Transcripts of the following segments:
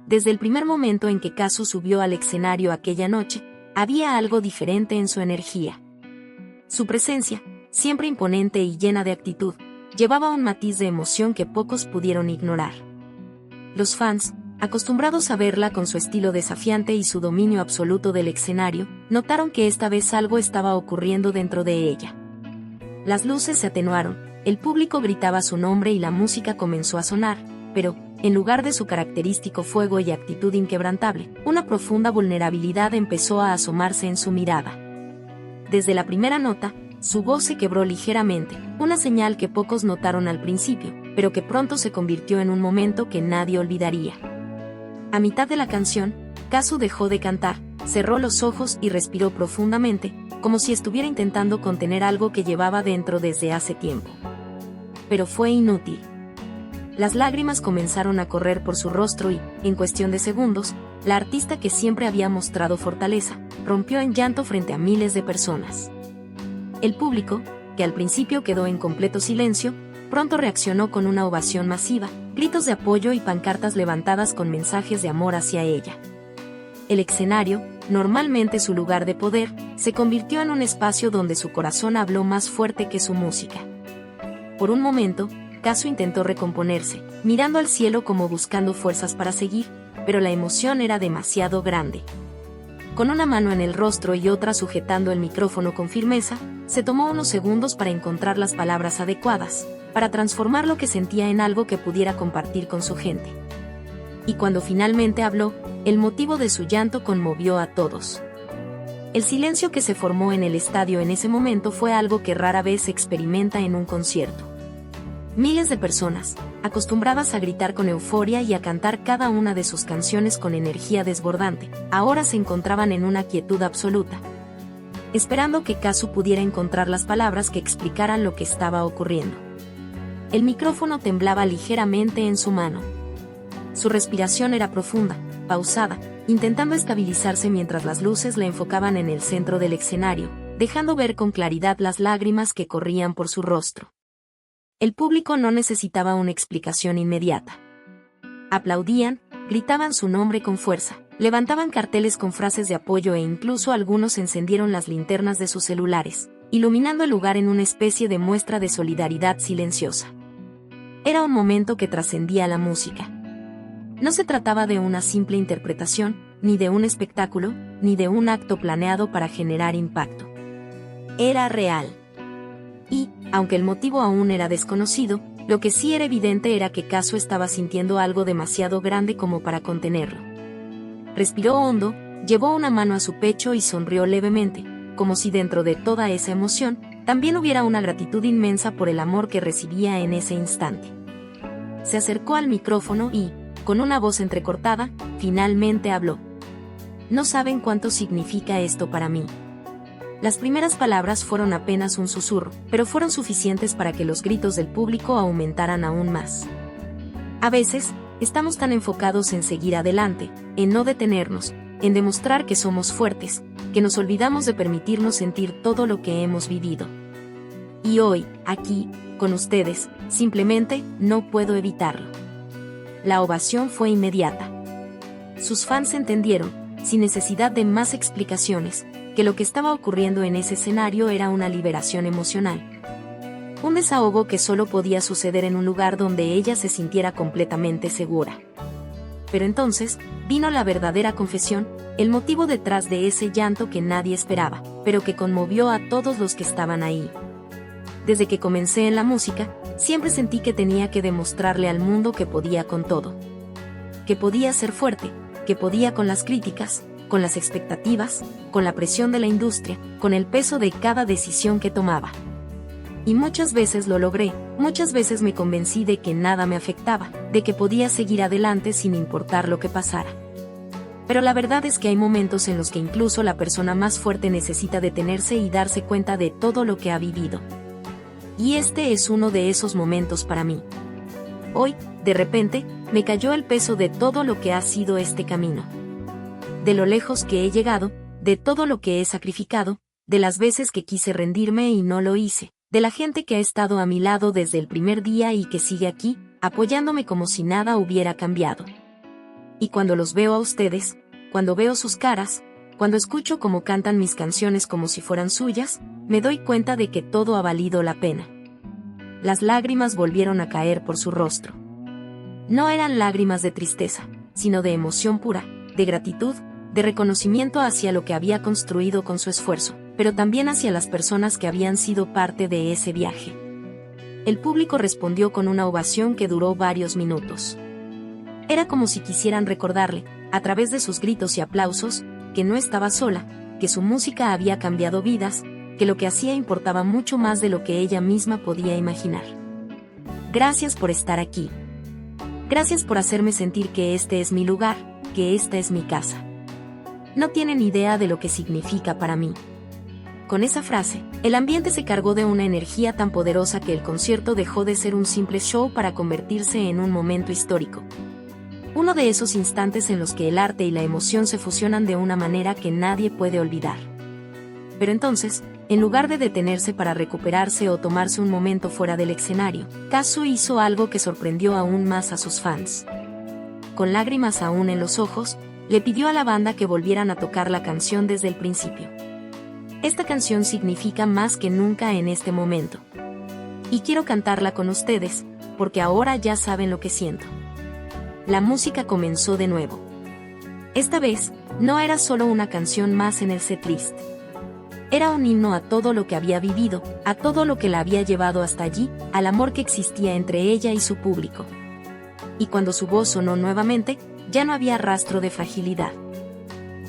desde el primer momento en que Kazu subió al escenario aquella noche, había algo diferente en su energía. Su presencia, siempre imponente y llena de actitud, llevaba un matiz de emoción que pocos pudieron ignorar. Los fans, acostumbrados a verla con su estilo desafiante y su dominio absoluto del escenario, notaron que esta vez algo estaba ocurriendo dentro de ella. Las luces se atenuaron, el público gritaba su nombre y la música comenzó a sonar, pero, en lugar de su característico fuego y actitud inquebrantable, una profunda vulnerabilidad empezó a asomarse en su mirada. Desde la primera nota, su voz se quebró ligeramente, una señal que pocos notaron al principio, pero que pronto se convirtió en un momento que nadie olvidaría. A mitad de la canción, Kazu dejó de cantar, cerró los ojos y respiró profundamente, como si estuviera intentando contener algo que llevaba dentro desde hace tiempo. Pero fue inútil. Las lágrimas comenzaron a correr por su rostro y, en cuestión de segundos, la artista que siempre había mostrado fortaleza, rompió en llanto frente a miles de personas. El público, que al principio quedó en completo silencio, pronto reaccionó con una ovación masiva, gritos de apoyo y pancartas levantadas con mensajes de amor hacia ella. El escenario, normalmente su lugar de poder, se convirtió en un espacio donde su corazón habló más fuerte que su música. Por un momento, Kazu intentó recomponerse, mirando al cielo como buscando fuerzas para seguir, pero la emoción era demasiado grande. Con una mano en el rostro y otra sujetando el micrófono con firmeza, se tomó unos segundos para encontrar las palabras adecuadas, para transformar lo que sentía en algo que pudiera compartir con su gente. Y cuando finalmente habló, el motivo de su llanto conmovió a todos. El silencio que se formó en el estadio en ese momento fue algo que rara vez se experimenta en un concierto. Miles de personas, acostumbradas a gritar con euforia y a cantar cada una de sus canciones con energía desbordante, ahora se encontraban en una quietud absoluta, esperando que Kazu pudiera encontrar las palabras que explicaran lo que estaba ocurriendo. El micrófono temblaba ligeramente en su mano. Su respiración era profunda, pausada, intentando estabilizarse mientras las luces la enfocaban en el centro del escenario, dejando ver con claridad las lágrimas que corrían por su rostro. El público no necesitaba una explicación inmediata. Aplaudían, gritaban su nombre con fuerza, levantaban carteles con frases de apoyo e incluso algunos encendieron las linternas de sus celulares, iluminando el lugar en una especie de muestra de solidaridad silenciosa. Era un momento que trascendía la música. No se trataba de una simple interpretación, ni de un espectáculo, ni de un acto planeado para generar impacto. Era real. Y, aunque el motivo aún era desconocido, lo que sí era evidente era que Kazu estaba sintiendo algo demasiado grande como para contenerlo. Respiró hondo, llevó una mano a su pecho y sonrió levemente, como si dentro de toda esa emoción, también hubiera una gratitud inmensa por el amor que recibía en ese instante. Se acercó al micrófono y, con una voz entrecortada, finalmente habló. No saben cuánto significa esto para mí. Las primeras palabras fueron apenas un susurro, pero fueron suficientes para que los gritos del público aumentaran aún más. A veces, estamos tan enfocados en seguir adelante, en no detenernos, en demostrar que somos fuertes, que nos olvidamos de permitirnos sentir todo lo que hemos vivido. Y hoy, aquí, con ustedes, simplemente, no puedo evitarlo. La ovación fue inmediata. Sus fans entendieron, sin necesidad de más explicaciones, que lo que estaba ocurriendo en ese escenario era una liberación emocional. Un desahogo que solo podía suceder en un lugar donde ella se sintiera completamente segura. Pero entonces, vino la verdadera confesión, el motivo detrás de ese llanto que nadie esperaba, pero que conmovió a todos los que estaban ahí. Desde que comencé en la música, siempre sentí que tenía que demostrarle al mundo que podía con todo. Que podía ser fuerte, que podía con las críticas, con las expectativas, con la presión de la industria, con el peso de cada decisión que tomaba. Y muchas veces lo logré, muchas veces me convencí de que nada me afectaba, de que podía seguir adelante sin importar lo que pasara. Pero la verdad es que hay momentos en los que incluso la persona más fuerte necesita detenerse y darse cuenta de todo lo que ha vivido. Y este es uno de esos momentos para mí. Hoy, de repente, me cayó el peso de todo lo que ha sido este camino. De lo lejos que he llegado, de todo lo que he sacrificado, de las veces que quise rendirme y no lo hice, de la gente que ha estado a mi lado desde el primer día y que sigue aquí, apoyándome como si nada hubiera cambiado. Y cuando los veo a ustedes, cuando veo sus caras, cuando escucho cómo cantan mis canciones como si fueran suyas, me doy cuenta de que todo ha valido la pena. Las lágrimas volvieron a caer por su rostro. No eran lágrimas de tristeza, sino de emoción pura, de gratitud, de reconocimiento hacia lo que había construido con su esfuerzo, pero también hacia las personas que habían sido parte de ese viaje. El público respondió con una ovación que duró varios minutos. Era como si quisieran recordarle, a través de sus gritos y aplausos, que no estaba sola, que su música había cambiado vidas, que lo que hacía importaba mucho más de lo que ella misma podía imaginar. Gracias por estar aquí. Gracias por hacerme sentir que este es mi lugar, que esta es mi casa. No tienen idea de lo que significa para mí. Con esa frase, el ambiente se cargó de una energía tan poderosa que el concierto dejó de ser un simple show para convertirse en un momento histórico. Uno de esos instantes en los que el arte y la emoción se fusionan de una manera que nadie puede olvidar. Pero entonces, en lugar de detenerse para recuperarse o tomarse un momento fuera del escenario, Kazu hizo algo que sorprendió aún más a sus fans. Con lágrimas aún en los ojos, le pidió a la banda que volvieran a tocar la canción desde el principio. Esta canción significa más que nunca en este momento. Y quiero cantarla con ustedes, porque ahora ya saben lo que siento. La música comenzó de nuevo. Esta vez, no era solo una canción más en el setlist. Era un himno a todo lo que había vivido, a todo lo que la había llevado hasta allí, al amor que existía entre ella y su público. Y cuando su voz sonó nuevamente, ya no había rastro de fragilidad.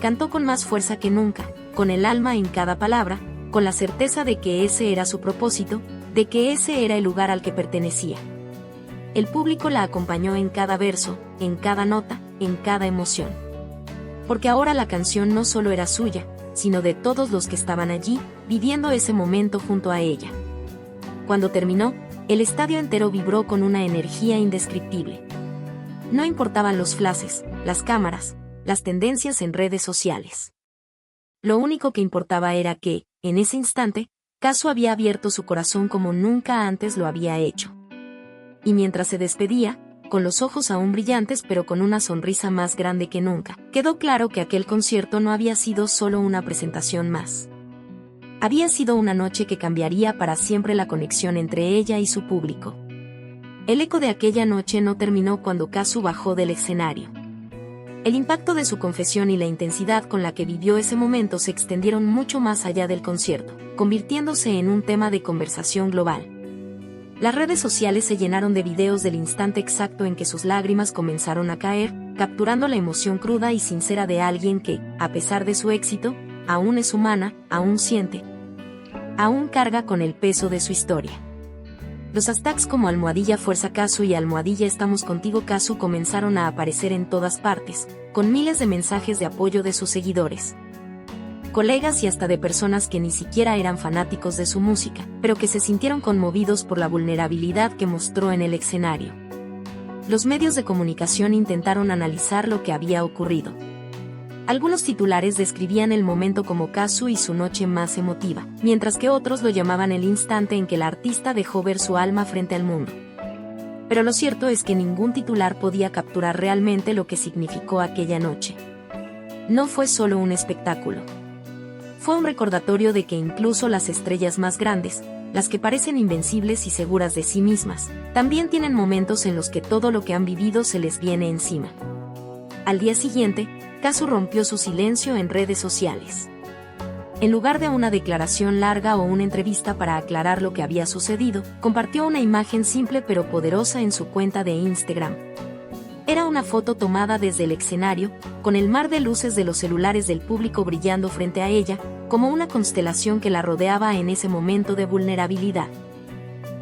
Cantó con más fuerza que nunca, con el alma en cada palabra, con la certeza de que ese era su propósito, de que ese era el lugar al que pertenecía. El público la acompañó en cada verso, en cada nota, en cada emoción. Porque ahora la canción no solo era suya, sino de todos los que estaban allí, viviendo ese momento junto a ella. Cuando terminó, el estadio entero vibró con una energía indescriptible. No importaban los flashes, las cámaras, las tendencias en redes sociales. Lo único que importaba era que, en ese instante, Kazu había abierto su corazón como nunca antes lo había hecho. Y mientras se despedía, con los ojos aún brillantes pero con una sonrisa más grande que nunca, quedó claro que aquel concierto no había sido solo una presentación más. Había sido una noche que cambiaría para siempre la conexión entre ella y su público. El eco de aquella noche no terminó cuando Kazu bajó del escenario. El impacto de su confesión y la intensidad con la que vivió ese momento se extendieron mucho más allá del concierto, convirtiéndose en un tema de conversación global. Las redes sociales se llenaron de videos del instante exacto en que sus lágrimas comenzaron a caer, capturando la emoción cruda y sincera de alguien que, a pesar de su éxito, aún es humana, aún siente, aún carga con el peso de su historia. Los hashtags como #FuerzaKazu y #EstamosContigoKazu comenzaron a aparecer en todas partes, con miles de mensajes de apoyo de sus seguidores, colegas y hasta de personas que ni siquiera eran fanáticos de su música, pero que se sintieron conmovidos por la vulnerabilidad que mostró en el escenario. Los medios de comunicación intentaron analizar lo que había ocurrido. Algunos titulares describían el momento como Kazu y su noche más emotiva, mientras que otros lo llamaban el instante en que la artista dejó ver su alma frente al mundo. Pero lo cierto es que ningún titular podía capturar realmente lo que significó aquella noche. No fue solo un espectáculo. Fue un recordatorio de que incluso las estrellas más grandes, las que parecen invencibles y seguras de sí mismas, también tienen momentos en los que todo lo que han vivido se les viene encima. Al día siguiente, Kazu rompió su silencio en redes sociales. En lugar de una declaración larga o una entrevista para aclarar lo que había sucedido, compartió una imagen simple pero poderosa en su cuenta de Instagram. Era una foto tomada desde el escenario, con el mar de luces de los celulares del público brillando frente a ella, como una constelación que la rodeaba en ese momento de vulnerabilidad.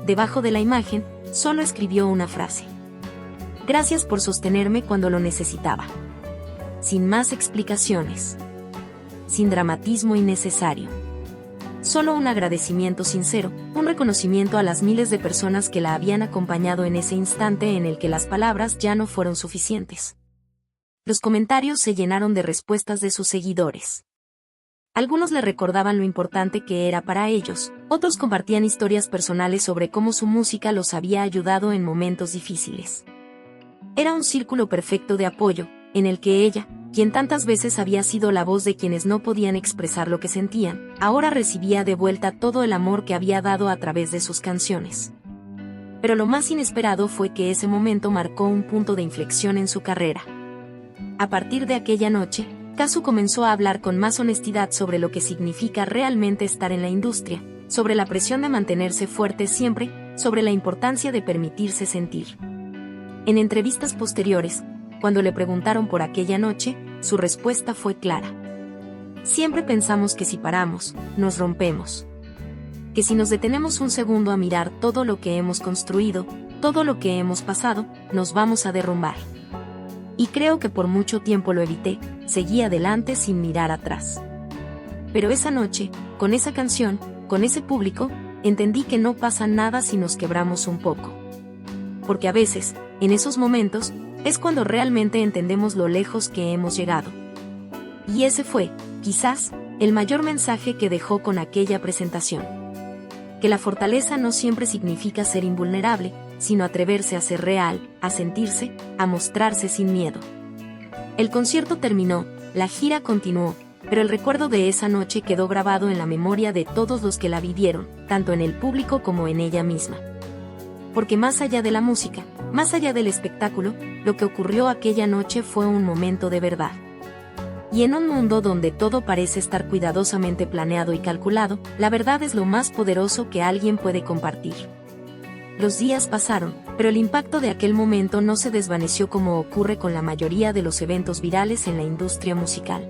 Debajo de la imagen, solo escribió una frase. Gracias por sostenerme cuando lo necesitaba. Sin más explicaciones. Sin dramatismo innecesario. Solo un agradecimiento sincero, un reconocimiento a las miles de personas que la habían acompañado en ese instante en el que las palabras ya no fueron suficientes. Los comentarios se llenaron de respuestas de sus seguidores. Algunos le recordaban lo importante que era para ellos, otros compartían historias personales sobre cómo su música los había ayudado en momentos difíciles. Era un círculo perfecto de apoyo, en el que ella, quien tantas veces había sido la voz de quienes no podían expresar lo que sentían, ahora recibía de vuelta todo el amor que había dado a través de sus canciones. Pero lo más inesperado fue que ese momento marcó un punto de inflexión en su carrera. A partir de aquella noche, Kazu comenzó a hablar con más honestidad sobre lo que significa realmente estar en la industria, sobre la presión de mantenerse fuerte siempre, sobre la importancia de permitirse sentir. En entrevistas posteriores, cuando le preguntaron por aquella noche, su respuesta fue clara. Siempre pensamos que si paramos, nos rompemos. Que si nos detenemos un segundo a mirar todo lo que hemos construido, todo lo que hemos pasado, nos vamos a derrumbar. Y creo que por mucho tiempo lo evité, seguí adelante sin mirar atrás. Pero esa noche, con esa canción, con ese público, entendí que no pasa nada si nos quebramos un poco. Porque a veces, en esos momentos, es cuando realmente entendemos lo lejos que hemos llegado. Y ese fue, quizás, el mayor mensaje que dejó con aquella presentación. Que la fortaleza no siempre significa ser invulnerable, sino atreverse a ser real, a sentirse, a mostrarse sin miedo. El concierto terminó, la gira continuó, pero el recuerdo de esa noche quedó grabado en la memoria de todos los que la vivieron, tanto en el público como en ella misma. Porque más allá de la música, más allá del espectáculo, lo que ocurrió aquella noche fue un momento de verdad. Y en un mundo donde todo parece estar cuidadosamente planeado y calculado, la verdad es lo más poderoso que alguien puede compartir. Los días pasaron, pero el impacto de aquel momento no se desvaneció como ocurre con la mayoría de los eventos virales en la industria musical.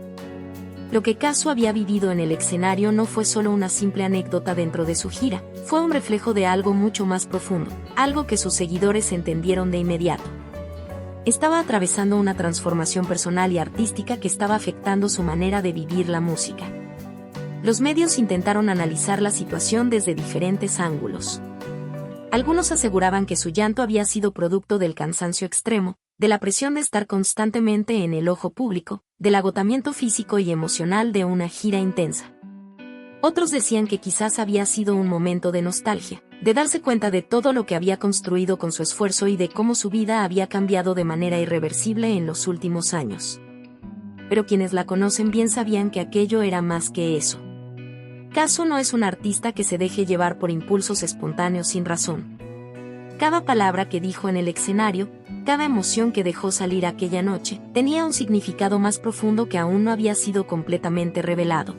Lo que Kazu había vivido en el escenario no fue solo una simple anécdota dentro de su gira, fue un reflejo de algo mucho más profundo, algo que sus seguidores entendieron de inmediato. Estaba atravesando una transformación personal y artística que estaba afectando su manera de vivir la música. Los medios intentaron analizar la situación desde diferentes ángulos. Algunos aseguraban que su llanto había sido producto del cansancio extremo, de la presión de estar constantemente en el ojo público, del agotamiento físico y emocional de una gira intensa. Otros decían que quizás había sido un momento de nostalgia, de darse cuenta de todo lo que había construido con su esfuerzo y de cómo su vida había cambiado de manera irreversible en los últimos años. Pero quienes la conocen bien sabían que aquello era más que eso. Kazu no es un artista que se deje llevar por impulsos espontáneos sin razón. Cada palabra que dijo en el escenario, cada emoción que dejó salir aquella noche, tenía un significado más profundo que aún no había sido completamente revelado.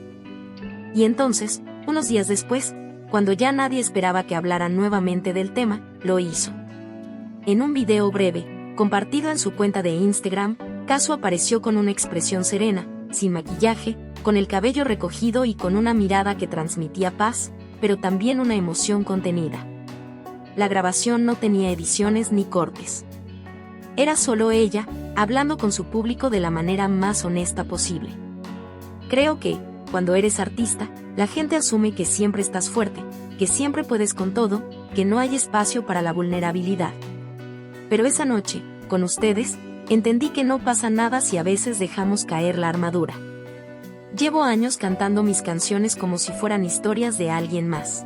Y entonces, unos días después, cuando ya nadie esperaba que hablara nuevamente del tema, lo hizo. En un video breve, compartido en su cuenta de Instagram, Kazu apareció con una expresión serena, sin maquillaje, con el cabello recogido y con una mirada que transmitía paz, pero también una emoción contenida. La grabación no tenía ediciones ni cortes. Era solo ella, hablando con su público de la manera más honesta posible. Creo que, cuando eres artista, la gente asume que siempre estás fuerte, que siempre puedes con todo, que no hay espacio para la vulnerabilidad. Pero esa noche, con ustedes, entendí que no pasa nada si a veces dejamos caer la armadura. Llevo años cantando mis canciones como si fueran historias de alguien más.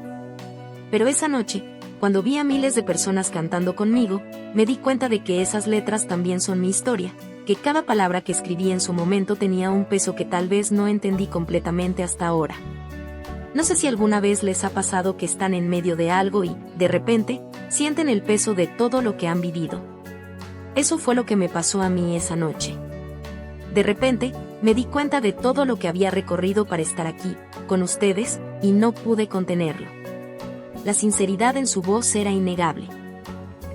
Pero esa noche, cuando vi a miles de personas cantando conmigo, me di cuenta de que esas letras también son mi historia, que cada palabra que escribí en su momento tenía un peso que tal vez no entendí completamente hasta ahora. No sé si alguna vez les ha pasado que están en medio de algo y, de repente, sienten el peso de todo lo que han vivido. Eso fue lo que me pasó a mí esa noche. De repente, me di cuenta de todo lo que había recorrido para estar aquí, con ustedes, y no pude contenerlo. La sinceridad en su voz era innegable.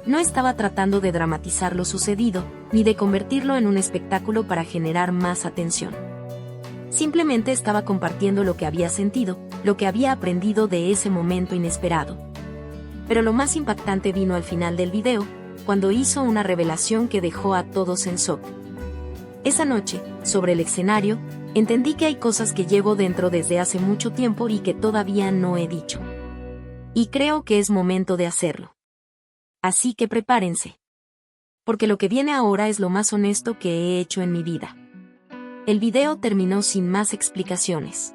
No estaba tratando de dramatizar lo sucedido, ni de convertirlo en un espectáculo para generar más atención. Simplemente estaba compartiendo lo que había sentido, lo que había aprendido de ese momento inesperado. Pero lo más impactante vino al final del video, cuando hizo una revelación que dejó a todos en shock. Esa noche, sobre el escenario, entendí que hay cosas que llevo dentro desde hace mucho tiempo y que todavía no he dicho. Y creo que es momento de hacerlo. Así que prepárense. Porque lo que viene ahora es lo más honesto que he hecho en mi vida. El video terminó sin más explicaciones.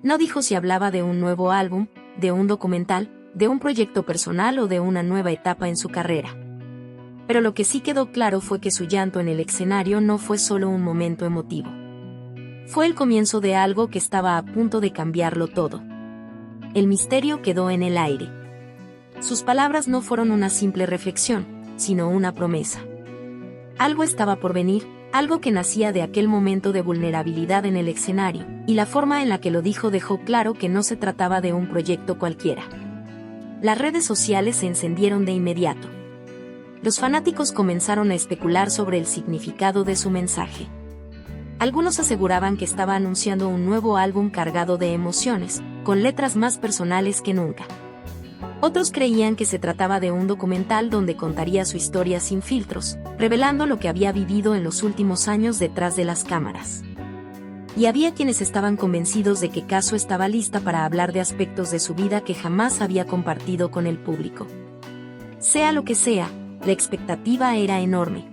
No dijo si hablaba de un nuevo álbum, de un documental, de un proyecto personal o de una nueva etapa en su carrera. Pero lo que sí quedó claro fue que su llanto en el escenario no fue solo un momento emotivo. Fue el comienzo de algo que estaba a punto de cambiarlo todo. El misterio quedó en el aire. Sus palabras no fueron una simple reflexión, sino una promesa. Algo estaba por venir, algo que nacía de aquel momento de vulnerabilidad en el escenario, y la forma en la que lo dijo dejó claro que no se trataba de un proyecto cualquiera. Las redes sociales se encendieron de inmediato. Los fanáticos comenzaron a especular sobre el significado de su mensaje. Algunos aseguraban que estaba anunciando un nuevo álbum cargado de emociones, con letras más personales que nunca. Otros creían que se trataba de un documental donde contaría su historia sin filtros, revelando lo que había vivido en los últimos años detrás de las cámaras. Y había quienes estaban convencidos de que Kazu estaba lista para hablar de aspectos de su vida que jamás había compartido con el público. Sea lo que sea, la expectativa era enorme.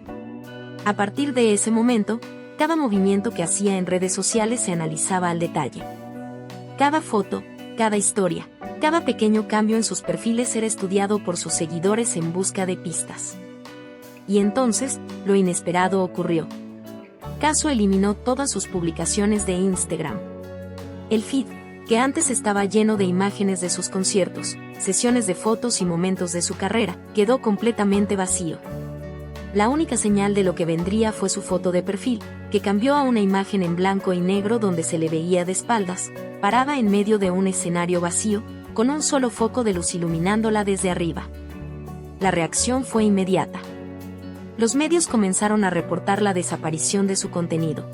A partir de ese momento, cada movimiento que hacía en redes sociales se analizaba al detalle. Cada foto, cada historia, cada pequeño cambio en sus perfiles era estudiado por sus seguidores en busca de pistas. Y entonces, lo inesperado ocurrió. Kazu eliminó todas sus publicaciones de Instagram. El feed, que antes estaba lleno de imágenes de sus conciertos, sesiones de fotos y momentos de su carrera, quedó completamente vacío. La única señal de lo que vendría fue su foto de perfil, que cambió a una imagen en blanco y negro donde se le veía de espaldas, parada en medio de un escenario vacío, con un solo foco de luz iluminándola desde arriba. La reacción fue inmediata. Los medios comenzaron a reportar la desaparición de su contenido.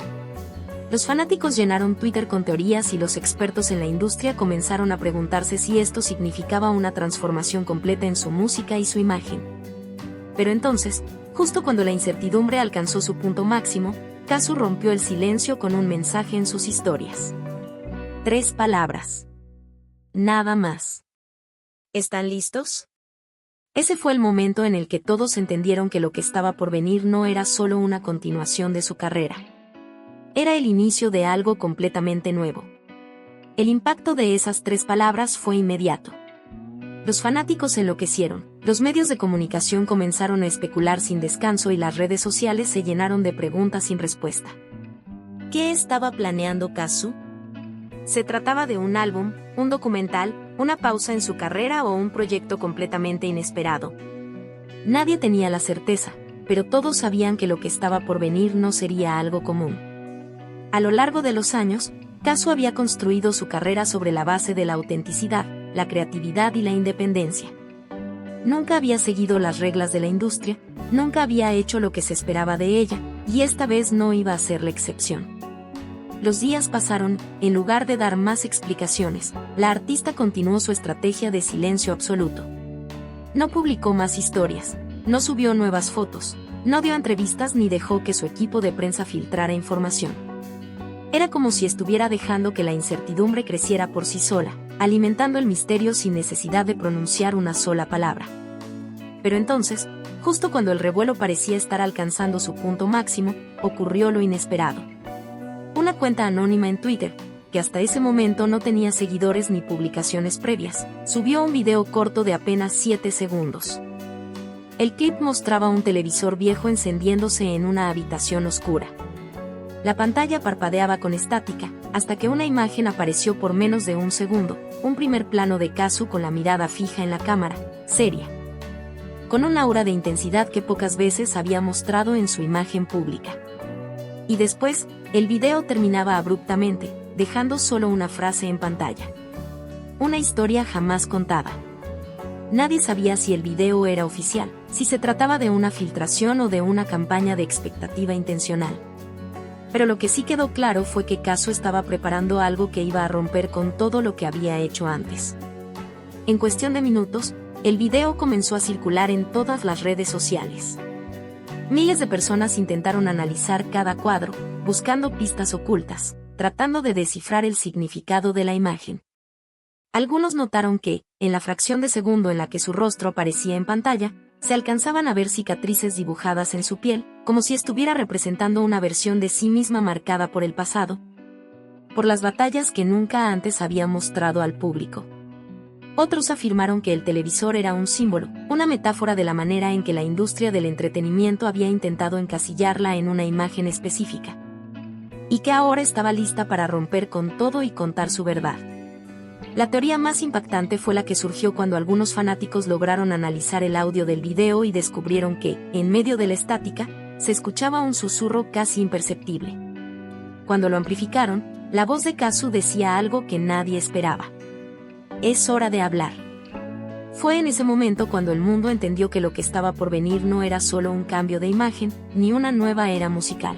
Los fanáticos llenaron Twitter con teorías y los expertos en la industria comenzaron a preguntarse si esto significaba una transformación completa en su música y su imagen. Pero entonces, justo cuando la incertidumbre alcanzó su punto máximo, Kazu rompió el silencio con un mensaje en sus historias. 3 palabras. Nada más. ¿Están listos? Ese fue el momento en el que todos entendieron que lo que estaba por venir no era solo una continuación de su carrera. Era el inicio de algo completamente nuevo. El impacto de esas 3 palabras fue inmediato. Los fanáticos enloquecieron, los medios de comunicación comenzaron a especular sin descanso y las redes sociales se llenaron de preguntas sin respuesta. ¿Qué estaba planeando Kazu? ¿Se trataba de un álbum, un documental, una pausa en su carrera o un proyecto completamente inesperado? Nadie tenía la certeza, pero todos sabían que lo que estaba por venir no sería algo común. A lo largo de los años, Kazu había construido su carrera sobre la base de la autenticidad, la creatividad y la independencia. Nunca había seguido las reglas de la industria, nunca había hecho lo que se esperaba de ella, y esta vez no iba a ser la excepción. Los días pasaron, en lugar de dar más explicaciones, la artista continuó su estrategia de silencio absoluto. No publicó más historias, no subió nuevas fotos, no dio entrevistas ni dejó que su equipo de prensa filtrara información. Era como si estuviera dejando que la incertidumbre creciera por sí sola, alimentando el misterio sin necesidad de pronunciar una sola palabra. Pero entonces, justo cuando el revuelo parecía estar alcanzando su punto máximo, ocurrió lo inesperado. Una cuenta anónima en Twitter, que hasta ese momento no tenía seguidores ni publicaciones previas, subió un video corto de apenas 7 segundos. El clip mostraba un televisor viejo encendiéndose en una habitación oscura. La pantalla parpadeaba con estática, hasta que una imagen apareció por menos de un segundo, un primer plano de Kazu con la mirada fija en la cámara, seria. Con un aura de intensidad que pocas veces había mostrado en su imagen pública. Y después, el video terminaba abruptamente, dejando solo una frase en pantalla. Una historia jamás contada. Nadie sabía si el video era oficial, si se trataba de una filtración o de una campaña de expectativa intencional. Pero lo que sí quedó claro fue que Kazu estaba preparando algo que iba a romper con todo lo que había hecho antes. En cuestión de minutos, el video comenzó a circular en todas las redes sociales. Miles de personas intentaron analizar cada cuadro, buscando pistas ocultas, tratando de descifrar el significado de la imagen. Algunos notaron que, en la fracción de segundo en la que su rostro aparecía en pantalla, se alcanzaban a ver cicatrices dibujadas en su piel, como si estuviera representando una versión de sí misma marcada por el pasado, por las batallas que nunca antes había mostrado al público. Otros afirmaron que el televisor era un símbolo, una metáfora de la manera en que la industria del entretenimiento había intentado encasillarla en una imagen específica, y que ahora estaba lista para romper con todo y contar su verdad. La teoría más impactante fue la que surgió cuando algunos fanáticos lograron analizar el audio del video y descubrieron que, en medio de la estática, se escuchaba un susurro casi imperceptible. Cuando lo amplificaron, la voz de Kazu decía algo que nadie esperaba. Es hora de hablar. Fue en ese momento cuando el mundo entendió que lo que estaba por venir no era solo un cambio de imagen, ni una nueva era musical.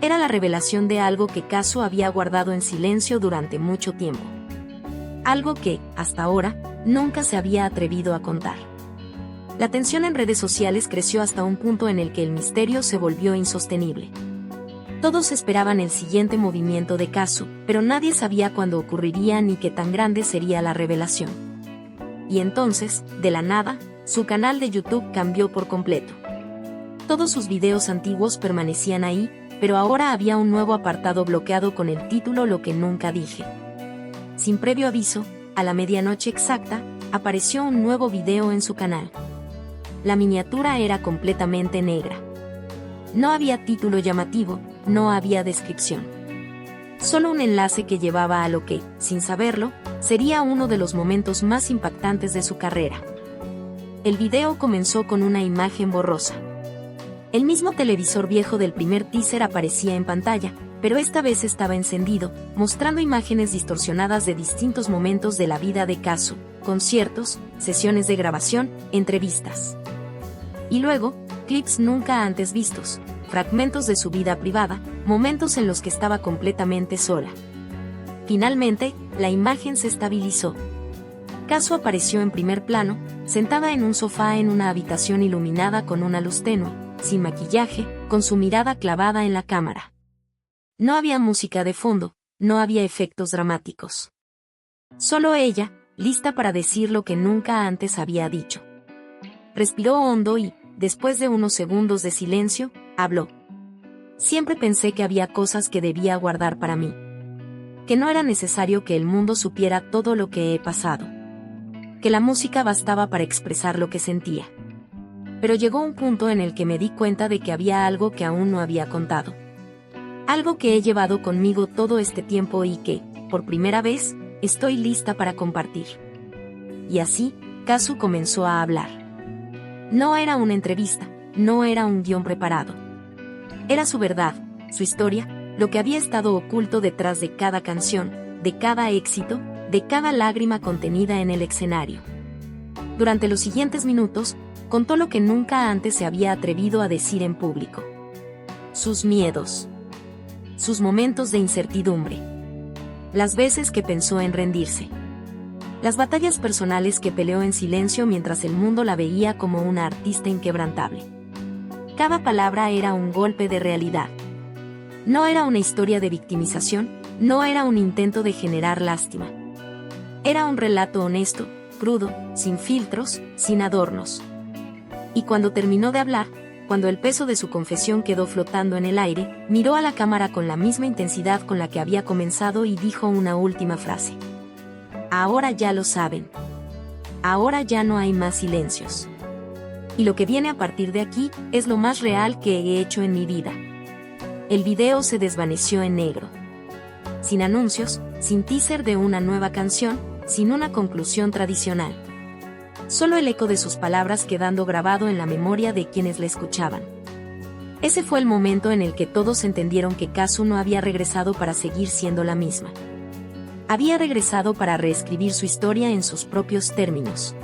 Era la revelación de algo que Kazu había guardado en silencio durante mucho tiempo. Algo que, hasta ahora, nunca se había atrevido a contar. La tensión en redes sociales creció hasta un punto en el que el misterio se volvió insostenible. Todos esperaban el siguiente movimiento de Kazu, pero nadie sabía cuándo ocurriría ni qué tan grande sería la revelación. Y entonces, de la nada, su canal de YouTube cambió por completo. Todos sus videos antiguos permanecían ahí, pero ahora había un nuevo apartado bloqueado con el título Lo que nunca dije. Sin previo aviso, a la medianoche exacta, apareció un nuevo video en su canal. La miniatura era completamente negra. No había título llamativo, no había descripción. Solo un enlace que llevaba a lo que, sin saberlo, sería uno de los momentos más impactantes de su carrera. El video comenzó con una imagen borrosa. El mismo televisor viejo del primer teaser aparecía en pantalla, pero esta vez estaba encendido, mostrando imágenes distorsionadas de distintos momentos de la vida de Kazu, conciertos, sesiones de grabación, entrevistas. Y luego, clips nunca antes vistos, fragmentos de su vida privada, momentos en los que estaba completamente sola. Finalmente, la imagen se estabilizó. Kazu apareció en primer plano, sentada en un sofá en una habitación iluminada con una luz tenue, sin maquillaje, con su mirada clavada en la cámara. No había música de fondo, no había efectos dramáticos. Solo ella, lista para decir lo que nunca antes había dicho. Respiró hondo y, después de unos segundos de silencio, habló. Siempre pensé que había cosas que debía guardar para mí. Que no era necesario que el mundo supiera todo lo que he pasado. Que la música bastaba para expresar lo que sentía. Pero llegó un punto en el que me di cuenta de que había algo que aún no había contado. Algo que he llevado conmigo todo este tiempo y que, por primera vez, estoy lista para compartir. Y así, Kazu comenzó a hablar. No era una entrevista, no era un guión preparado. Era su verdad, su historia, lo que había estado oculto detrás de cada canción, de cada éxito, de cada lágrima contenida en el escenario. Durante los siguientes minutos, contó lo que nunca antes se había atrevido a decir en público. Sus miedos. Sus momentos de incertidumbre. Las veces que pensó en rendirse. Las batallas personales que peleó en silencio mientras el mundo la veía como una artista inquebrantable. Cada palabra era un golpe de realidad. No era una historia de victimización, no era un intento de generar lástima. Era un relato honesto, crudo, sin filtros, sin adornos. Y cuando terminó de hablar, cuando el peso de su confesión quedó flotando en el aire, miró a la cámara con la misma intensidad con la que había comenzado y dijo una última frase. Ahora ya lo saben. Ahora ya no hay más silencios. Y lo que viene a partir de aquí es lo más real que he hecho en mi vida. El video se desvaneció en negro. Sin anuncios, sin teaser de una nueva canción, sin una conclusión tradicional. Solo el eco de sus palabras quedando grabado en la memoria de quienes la escuchaban. Ese fue el momento en el que todos entendieron que Kazu no había regresado para seguir siendo la misma. Había regresado para reescribir su historia en sus propios términos.